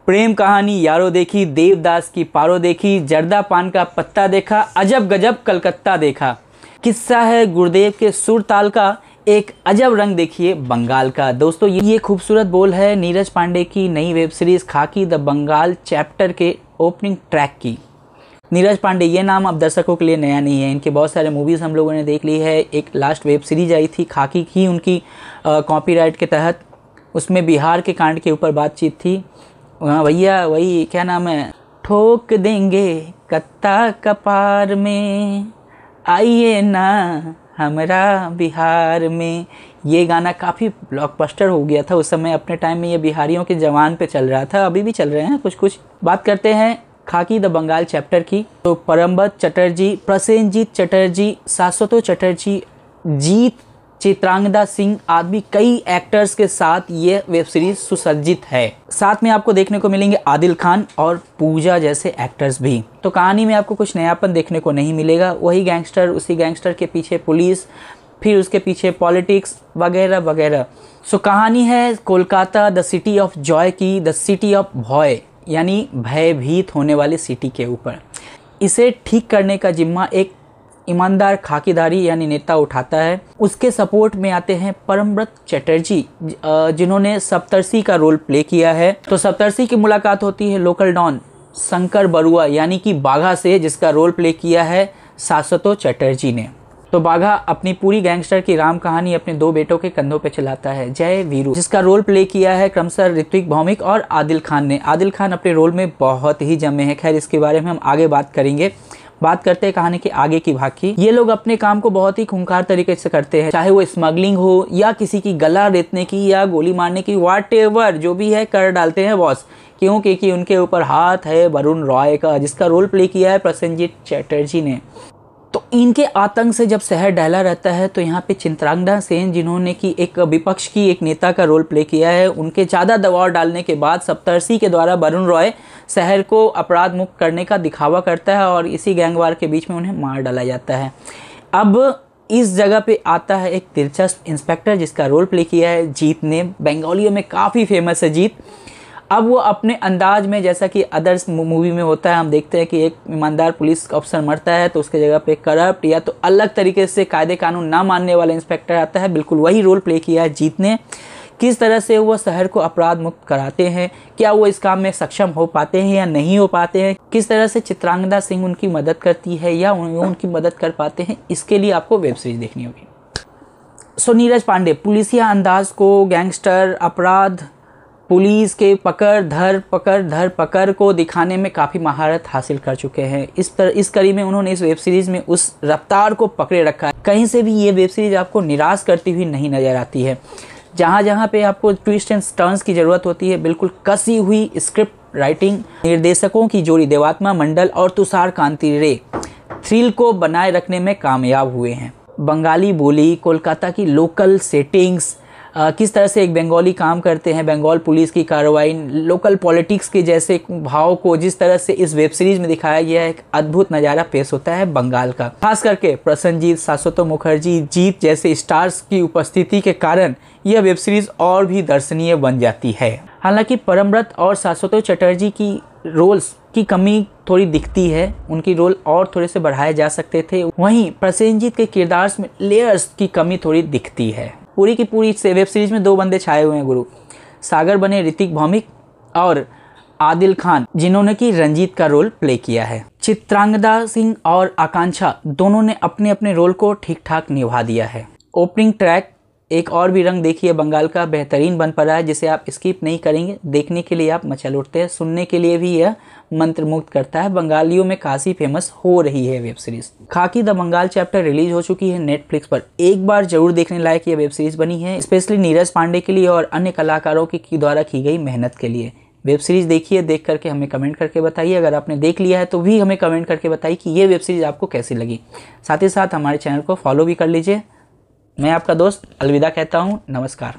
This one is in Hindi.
प्रेम कहानी यारो देखी, देवदास की पारो देखी, जर्दा पान का पत्ता देखा, अजब गजब कलकत्ता देखा। किस्सा है गुरुदेव के सुर ताल का, एक अजब रंग देखिए बंगाल का। दोस्तों ये खूबसूरत बोल है नीरज पांडे की नई वेब सीरीज़ खाकी द बंगाल चैप्टर के ओपनिंग ट्रैक की। नीरज पांडे ये नाम अब दर्शकों के लिए नया नहीं है, इनके बहुत सारे मूवीज़ हम लोगों ने देख ली है। एक लास्ट वेब सीरीज आई थी खाकी की, उनकी कॉपीराइट के तहत, उसमें बिहार के कांड के ऊपर बातचीत थी। भैया वही क्या नाम है, ठोक देंगे कत्ता कपार में, आइए ना हमरा बिहार में। ये गाना काफ़ी ब्लॉकबस्टर हो गया था उस समय, अपने टाइम में ये बिहारियों के जवान पे चल रहा था, अभी भी चल रहे हैं कुछ कुछ। बात करते हैं खाकी द बंगाल चैप्टर की। तो परमब्रत चटर्जी, प्रसेनजीत चटर्जी, शाश्वतो चटर्जी, जीत, चित्रांगदा सिंह आदि कई एक्टर्स के साथ ये वेब सीरीज सुसज्जित है। साथ में आपको देखने को मिलेंगे आदिल खान और पूजा जैसे एक्टर्स भी। तो कहानी में आपको कुछ नयापन देखने को नहीं मिलेगा, वही गैंगस्टर, उसी गैंगस्टर के पीछे पुलिस, फिर उसके पीछे पॉलिटिक्स वगैरह वगैरह। सो कहानी है Kolkata the city of Joy की, द सिटी ऑफ भॉय यानी भयभीत होने वाली सिटी के ऊपर। इसे ठीक करने का जिम्मा एक ईमानदार खाकीधारी यानी नेता उठाता है। उसके सपोर्ट में आते हैं परमब्रत चटर्जी जिन्होंने सप्तर्षि का रोल प्ले किया है। तो सप्तर्षि की मुलाकात होती है लोकल डॉन शंकर बरुआ यानी कि बाघा से, जिसका रोल प्ले किया है शाश्वतो चटर्जी ने। तो बाघा अपनी पूरी गैंगस्टर की राम कहानी अपने दो बेटों के कंधों पे चलाता है, जय वीरू, जिसका रोल प्ले किया है क्रमशः ऋत्विक भौमिक और आदिल खान ने। आदिल खान अपने रोल में बहुत ही जमे हैं, खैर इसके बारे में हम आगे बात करेंगे। बात करते हैं कहानी के आगे की भाग की। ये लोग अपने काम को बहुत ही खूंखार तरीके से करते हैं, चाहे वो स्मगलिंग हो या किसी की गला रेतने की या गोली मारने की, व्हाटएवर जो भी है कर डालते हैं बॉस। क्यों? क्योंकि उनके ऊपर हाथ है वरुण रॉय का, जिसका रोल प्ले किया है प्रसेनजीत चटर्जी ने। तो इनके आतंक से जब शहर डहला रहता है तो यहाँ पे चित्रांगदा सेन जिन्होंने की एक विपक्ष की एक नेता का रोल प्ले किया है, उनके ज़्यादा दबाव डालने के बाद सप्तर्षि के द्वारा वरुण रॉय शहर को अपराध मुक्त करने का दिखावा करता है और इसी गैंगवार के बीच में उन्हें मार डाला जाता है। अब इस जगह पे आता है एक दिलचस्प इंस्पेक्टर जिसका रोल प्ले किया है जीत ने। बंगालियों में काफ़ी फेमस है जीत। अब वो अपने अंदाज में, जैसा कि अदर्स मूवी में होता है, हम देखते हैं कि एक ईमानदार पुलिस अफसर मरता है तो उसके जगह पे करप्ट या तो अलग तरीके से कायदे कानून ना मानने वाला इंस्पेक्टर आता है। बिल्कुल वही रोल प्ले किया है जीत ने। किस तरह से वो शहर को अपराध मुक्त कराते हैं, क्या वो इस काम में सक्षम हो पाते हैं या नहीं हो पाते हैं, किस तरह से चित्रांगदा सिंह उनकी मदद करती है या उनकी मदद कर पाते हैं, इसके लिए आपको वेब सीरीज देखनी होगी। सो नीरज पांडे पुलिसिया अंदाज को, गैंगस्टर, अपराध, पुलिस के पकड़ धर को दिखाने में काफ़ी महारत हासिल कर चुके हैं। इस कड़ी में उन्होंने इस वेब सीरीज़ में उस रफ्तार को पकड़े रखा है। कहीं से भी ये वेब सीरीज़ आपको निराश करती हुई नहीं नज़र आती है। जहाँ जहाँ पे आपको ट्विस्ट एंड टर्न्स की ज़रूरत होती है, बिल्कुल कसी हुई स्क्रिप्ट राइटिंग, निर्देशकों की जोड़ी देवात्मा मंडल और तुषार कांति रे थ्रिल को बनाए रखने में कामयाब हुए हैं। बंगाली बोली, कोलकाता की लोकल सेटिंग्स, किस तरह से एक बंगाली काम करते हैं, बंगाल पुलिस की कार्रवाई, लोकल पॉलिटिक्स के जैसे भाव को जिस तरह से इस वेब सीरीज में दिखाया गया है, एक अद्भुत नज़ारा पेश होता है बंगाल का। खास करके प्रसन्नजीत, शाश्वतो मुखर्जी, जीत जैसे स्टार्स की उपस्थिति के कारण यह वेब सीरीज और भी दर्शनीय बन जाती है। हालांकि परमब्रत और शाश्वतो चटर्जी की रोल्स की कमी थोड़ी दिखती है, उनकी रोल और थोड़े से बढ़ाए जा सकते थे। वहीं प्रसेनजीत के किरदार में लेयर्स की कमी थोड़ी दिखती है। पूरी की पूरी वेब सीरीज में दो बंदे छाए हुए हैं गुरु, सागर बने ऋतिक भौमिक और आदिल खान जिन्होंने की रंजीत का रोल प्ले किया है। चित्रांगदा सिंह और आकांक्षा दोनों ने अपने अपने रोल को ठीक ठाक निभा दिया है। ओपनिंग ट्रैक एक और भी रंग देखिए बंगाल का, बेहतरीन बन पड़ा है, जिसे आप स्किप नहीं करेंगे, देखने के लिए आप मचल उठते हैं, सुनने के लिए भी यह मंत्रमुग्ध करता है। बंगालियों में काफ़ी फेमस हो रही है वेब सीरीज। खाकी द बंगाल चैप्टर रिलीज हो चुकी है नेटफ्लिक्स पर, एक बार जरूर देखने लायक ये वेब सीरीज बनी है, स्पेशली नीरज पांडे के लिए और अन्य कलाकारों की द्वारा की गई मेहनत के लिए। वेब सीरीज देखिए, देख करके हमें कमेंट करके बताइए। अगर आपने देख लिया है तो भी हमें कमेंट करके बताइए कि ये वेब सीरीज आपको कैसी लगी। साथ ही साथ हमारे चैनल को फॉलो भी कर लीजिए। मैं आपका दोस्त अलविदा कहता हूँ, नमस्कार।